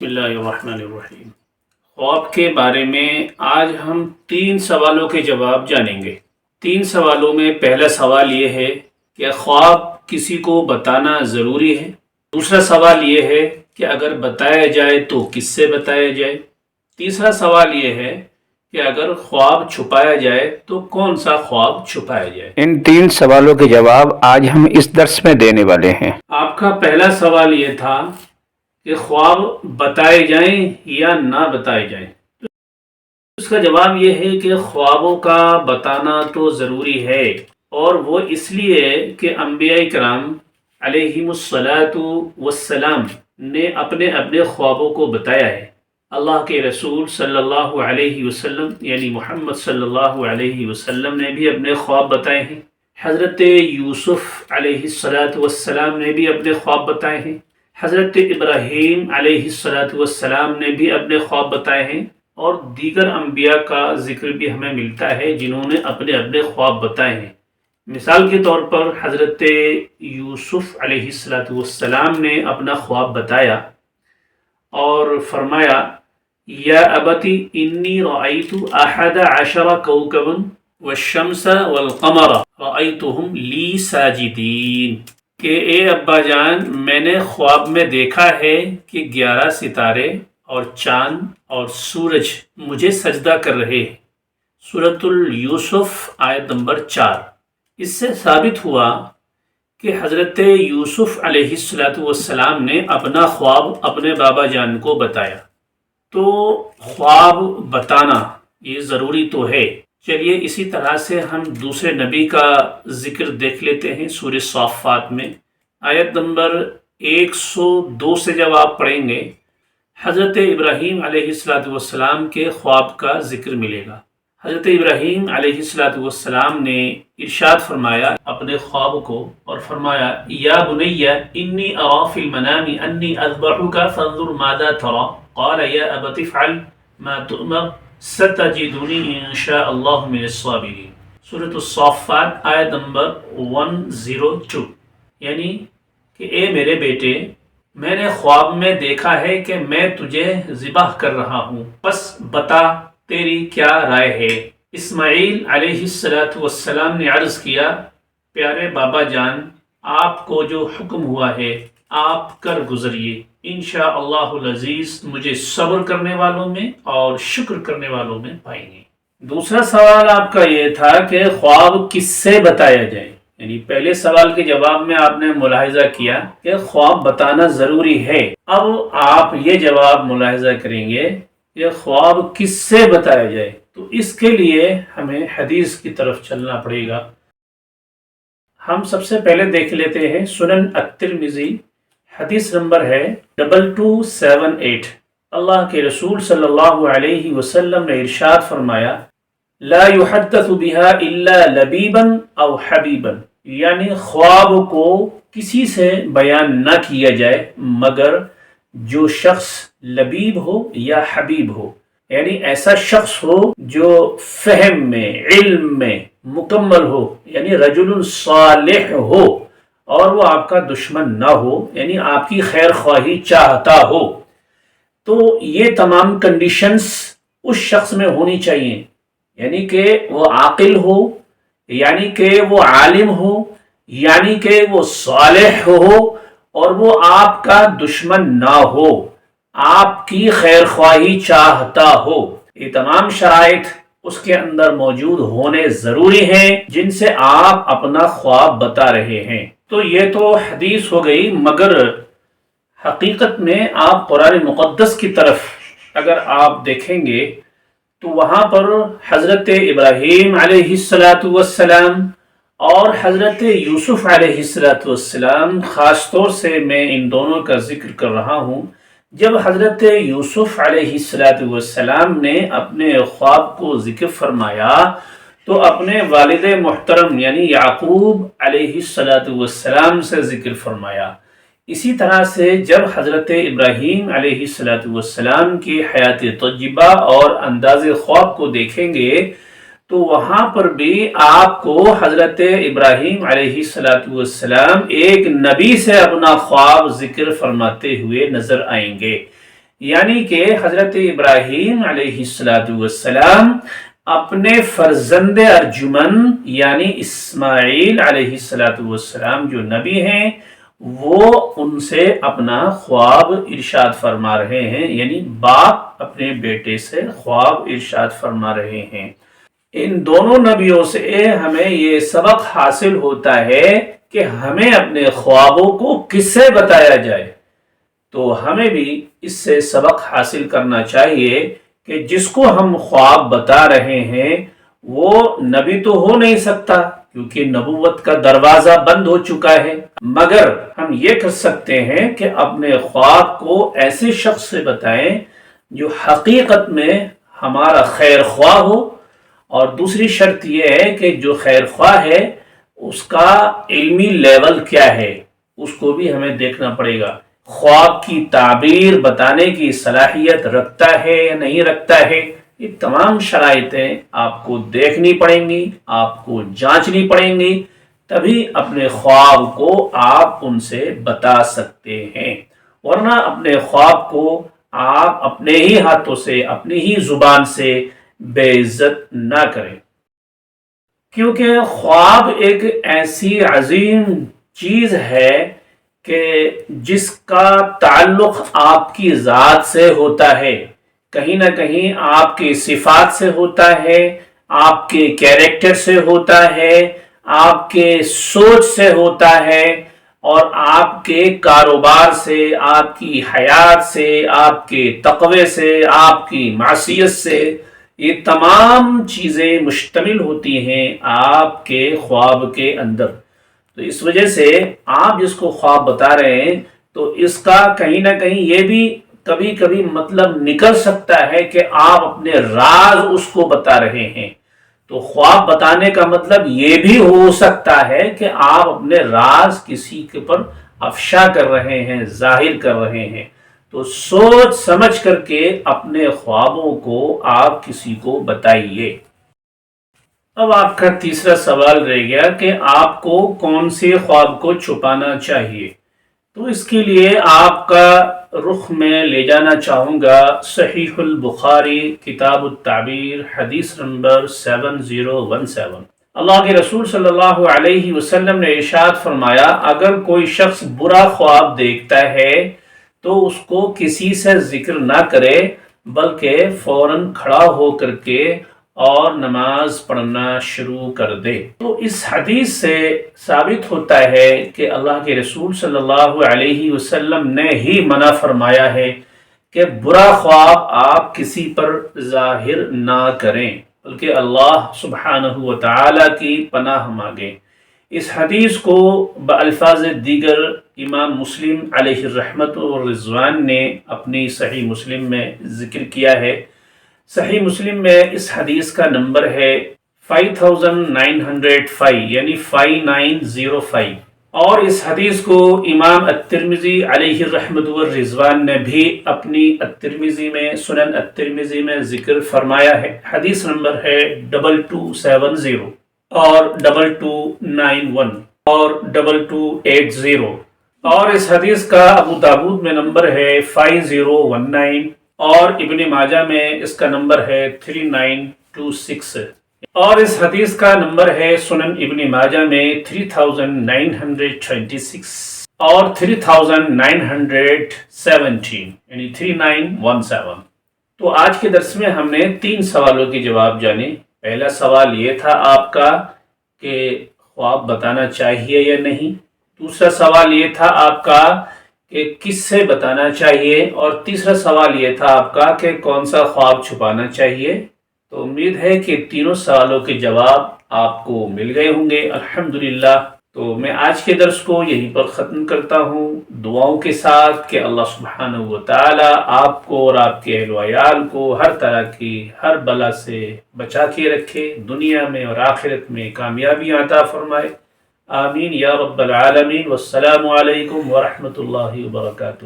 بسم اللہ الرحمن الرحیم۔ خواب کے بارے میں آج ہم 3 سوالوں کے جواب جانیں گے۔ 3 سوالوں میں پہلا سوال یہ ہے کہ خواب کسی کو بتانا ضروری ہے۔ دوسرا سوال یہ ہے کہ اگر بتایا جائے تو کس سے بتایا جائے۔ تیسرا سوال یہ ہے کہ اگر خواب چھپایا جائے تو کون سا خواب چھپایا جائے۔ ان 3 سوالوں کے جواب آج ہم اس درس میں دینے والے ہیں۔ آپ کا پہلا سوال یہ تھا کہ خواب بتائے جائیں یا نہ بتائے جائیں۔ اس کا جواب یہ ہے کہ خوابوں کا بتانا تو ضروری ہے، اور وہ اس لیے کہ انبیاء کرام علیہم الصلاۃ والسلام نے اپنے خوابوں کو بتایا ہے۔ اللہ کے رسول صلی اللہ علیہ وسلم یعنی محمد صلی اللہ علیہ وسلم نے بھی اپنے خواب بتائے ہیں۔ حضرت یوسف علیہ الصلاۃ والسلام نے بھی اپنے خواب بتائے ہیں۔ حضرت ابراہیم علیہ السلام نے بھی اپنے خواب بتائے ہیں، اور دیگر انبیاء کا ذکر بھی ہمیں ملتا ہے جنہوں نے اپنے خواب بتائے ہیں۔ مثال کے طور پر حضرت یوسف علیہ السلام نے اپنا خواب بتایا اور فرمایا یا ابتی انی رأیت 11 کوکبا والشمس والقمر رأیتهم لی ساجدین، کہ اے ابا جان، میں نے خواب میں دیکھا ہے کہ 11 ستارے اور چاند اور سورج مجھے سجدہ کر رہے ہیں۔ سورۃ یوسف آیت نمبر 4۔ اس سے ثابت ہوا کہ حضرت یوسف علیہ السلام نے اپنا خواب اپنے بابا جان کو بتایا۔ تو خواب بتانا یہ ضروری تو ہے۔ چلیے اسی طرح سے ہم دوسرے نبی کا ذکر دیکھ لیتے ہیں۔ سورہ صافات میں آیت نمبر 102 سے جب آپ پڑھیں گے، حضرت ابراہیم علیہ السلام کے خواب کا ذکر ملے گا۔ حضرت ابراہیم علیہ السلام نے ارشاد فرمایا اپنے خواب کو، اور فرمایا یا بنی انی ارا فی المنام انی اذبحک فانظر ماذا ترى قال یا ابت افعل ما تؤمر ستجدنی ان شاء اللہ من الصابرین۔ سورۃ الصافات آیت نمبر 102۔ یعنی کہ اے میرے بیٹے، میں نے خواب میں دیکھا ہے کہ میں تجھے ذبح کر رہا ہوں، بس بتا تیری کیا رائے ہے۔ اسماعیل علیہ السلام نے عرض کیا پیارے بابا جان، آپ کو جو حکم ہوا ہے آپ کر گزریے، انشاءاللہ العزیز مجھے صبر کرنے والوں میں اور شکر کرنے والوں میں پائیں گے۔ دوسرا سوال آپ کا یہ تھا کہ خواب کس سے بتایا جائے۔ یعنی پہلے سوال کے جواب میں آپ نے ملاحظہ کیا کہ خواب بتانا ضروری ہے۔ اب آپ یہ جواب ملاحظہ کریں گے کہ خواب کس سے بتایا جائے، تو اس کے لیے ہمیں حدیث کی طرف چلنا پڑے گا۔ ہم سب سے پہلے دیکھ لیتے ہیں سنن الترمذی، حدیث نمبر ہے 2278۔ اللہ کے رسول صلی اللہ علیہ وسلم نے ارشاد فرمایا لا يحدث بها الا لبیبا او حبیبا، یعنی خواب کو کسی سے بیان نہ کیا جائے مگر جو شخص لبیب ہو یا حبیب ہو، یعنی ایسا شخص ہو جو فہم میں علم میں مکمل ہو، یعنی رجل صالح ہو، اور وہ آپ کا دشمن نہ ہو، یعنی آپ کی خیر خواہی چاہتا ہو۔ تو یہ تمام کنڈیشنز اس شخص میں ہونی چاہیے، یعنی کہ وہ عاقل ہو، یعنی کہ وہ عالم ہو، یعنی کہ وہ صالح ہو، اور وہ آپ کا دشمن نہ ہو، آپ کی خیر خواہی چاہتا ہو۔ یہ تمام شرائط اس کے اندر موجود ہونے ضروری ہیں جن سے آپ اپنا خواب بتا رہے ہیں۔ تو یہ تو حدیث ہو گئی، مگر حقیقت میں آپ قرآن مقدس کی طرف اگر آپ دیکھیں گے تو وہاں پر حضرت ابراہیم علیہ السلام اور حضرت یوسف علیہ السلام، خاص طور سے میں ان دونوں کا ذکر کر رہا ہوں، جب حضرت یوسف علیہ السلام نے اپنے خواب کو ذکر فرمایا تو اپنے والد محترم یعنی یعقوب علیہ السلام سے ذکر فرمایا۔ اسی طرح سے جب حضرت ابراہیم علیہ السلام کی حیات طیبہ اور انداز خواب کو دیکھیں گے تو وہاں پر بھی آپ کو حضرت ابراہیم علیہ السلام ایک نبی سے اپنا خواب ذکر فرماتے ہوئے نظر آئیں گے۔ یعنی کہ حضرت ابراہیم علیہ السلام اپنے فرزند ارجمن یعنی اسماعیل علیہ السلام جو نبی ہیں وہ ان سے اپنا خواب ارشاد فرما رہے ہیں، یعنی باپ اپنے بیٹے سے خواب ارشاد فرما رہے ہیں۔ ان دونوں نبیوں سے ہمیں یہ سبق حاصل ہوتا ہے کہ ہمیں اپنے خوابوں کو کس سے بتایا جائے۔ تو ہمیں بھی اس سے سبق حاصل کرنا چاہیے کہ جس کو ہم خواب بتا رہے ہیں وہ نبی تو ہو نہیں سکتا کیونکہ نبوت کا دروازہ بند ہو چکا ہے، مگر ہم یہ کر سکتے ہیں کہ اپنے خواب کو ایسے شخص سے بتائیں جو حقیقت میں ہمارا خیر خواہ ہو، اور دوسری شرط یہ ہے کہ جو خیر خواہ ہے اس کا علمی لیول کیا ہے اس کو بھی ہمیں دیکھنا پڑے گا، خواب کی تعبیر بتانے کی صلاحیت رکھتا ہے یا نہیں رکھتا ہے۔ یہ تمام شرائطیں آپ کو دیکھنی پڑیں گی، آپ کو جانچنی پڑیں گی، تبھی اپنے خواب کو آپ ان سے بتا سکتے ہیں، ورنہ اپنے خواب کو آپ اپنے ہی ہاتھوں سے اپنی ہی زبان سے بے عزت نہ کریں، کیونکہ خواب ایک ایسی عظیم چیز ہے کہ جس کا تعلق آپ کی ذات سے ہوتا ہے، کہیں نہ کہیں آپ کی صفات سے ہوتا ہے، آپ کے کیریکٹر سے ہوتا ہے، آپ کے سوچ سے ہوتا ہے، اور آپ کے کاروبار سے، آپ کی حیات سے، آپ کے تقوی سے، آپ کی معصیت سے، یہ تمام چیزیں مشتمل ہوتی ہیں آپ کے خواب کے اندر۔ تو اس وجہ سے آپ جس کو خواب بتا رہے ہیں تو اس کا کہیں نہ کہیں یہ بھی کبھی کبھی مطلب نکل سکتا ہے کہ آپ اپنے راز اس کو بتا رہے ہیں۔ تو خواب بتانے کا مطلب یہ بھی ہو سکتا ہے کہ آپ اپنے راز کسی کے پر افشا کر رہے ہیں، ظاہر کر رہے ہیں۔ تو سوچ سمجھ کر کے اپنے خوابوں کو آپ کسی کو بتائیے۔ اب آپ کا تیسرا سوال رہ گیا کہ آپ کو کون سے خواب کو چھپانا چاہیے۔ تو اس کے لیے آپ کا رخ میں لے جانا چاہوں گا صحیح البخاری کتاب التعبیر حدیث نمبر 7017۔ اللہ کے رسول صلی اللہ علیہ وسلم نے ارشاد فرمایا، اگر کوئی شخص برا خواب دیکھتا ہے تو اس کو کسی سے ذکر نہ کرے بلکہ فوراً کھڑا ہو کر کے اور نماز پڑھنا شروع کر دے۔ تو اس حدیث سے ثابت ہوتا ہے کہ اللہ کے رسول صلی اللہ علیہ وسلم نے ہی منع فرمایا ہے کہ برا خواب آپ کسی پر ظاہر نہ کریں بلکہ اللہ سبحانہ و تعالی کی پناہ مانگیں۔ اس حدیث کو بالفاظ دیگر امام مسلم علیہ الرحمت والرضوان نے اپنی صحیح مسلم میں ذکر کیا ہے۔ صحیح مسلم میں اس حدیث کا نمبر ہے 5905 یعنی 5905، اور اس حدیث کو امام الترمذی علیہ الرحمت والرضوان نے بھی اپنی الترمذی میں سنن الترمذی میں ذکر فرمایا ہے۔ حدیث نمبر ہے 2270 اور 2291 اور 2280، اور اس حدیث کا ابو داود میں نمبر ہے 5019، اور ابن ماجہ میں اس کا نمبر ہے 3926، اور اس حدیث کا نمبر ہے سنن ابن ماجہ میں 3926 اور 3917 یعنی 3917۔ تو آج کے درس میں ہم نے 3 سوالوں کے جواب جانے۔ پہلا سوال یہ تھا آپ کا کہ خواب بتانا چاہیے یا نہیں، دوسرا سوال یہ تھا آپ کا کہ کس سے بتانا چاہیے، اور تیسرا سوال یہ تھا آپ کا کہ کون سا خواب چھپانا چاہیے۔ تو امید ہے کہ تینوں سوالوں کے جواب آپ کو مل گئے ہوں گے الحمدللہ۔ تو میں آج کے درس کو یہیں پر ختم کرتا ہوں دعاؤں کے ساتھ کہ اللہ سبحانہ و تعالی آپ کو اور آپ کے اہل و عیال کو ہر طرح کی ہر بلا سے بچا کے رکھے، دنیا میں اور آخرت میں کامیابی عطا فرمائے، آمین یا رب العالمین۔ والسلام علیکم ورحمۃ اللہ وبرکاتہ۔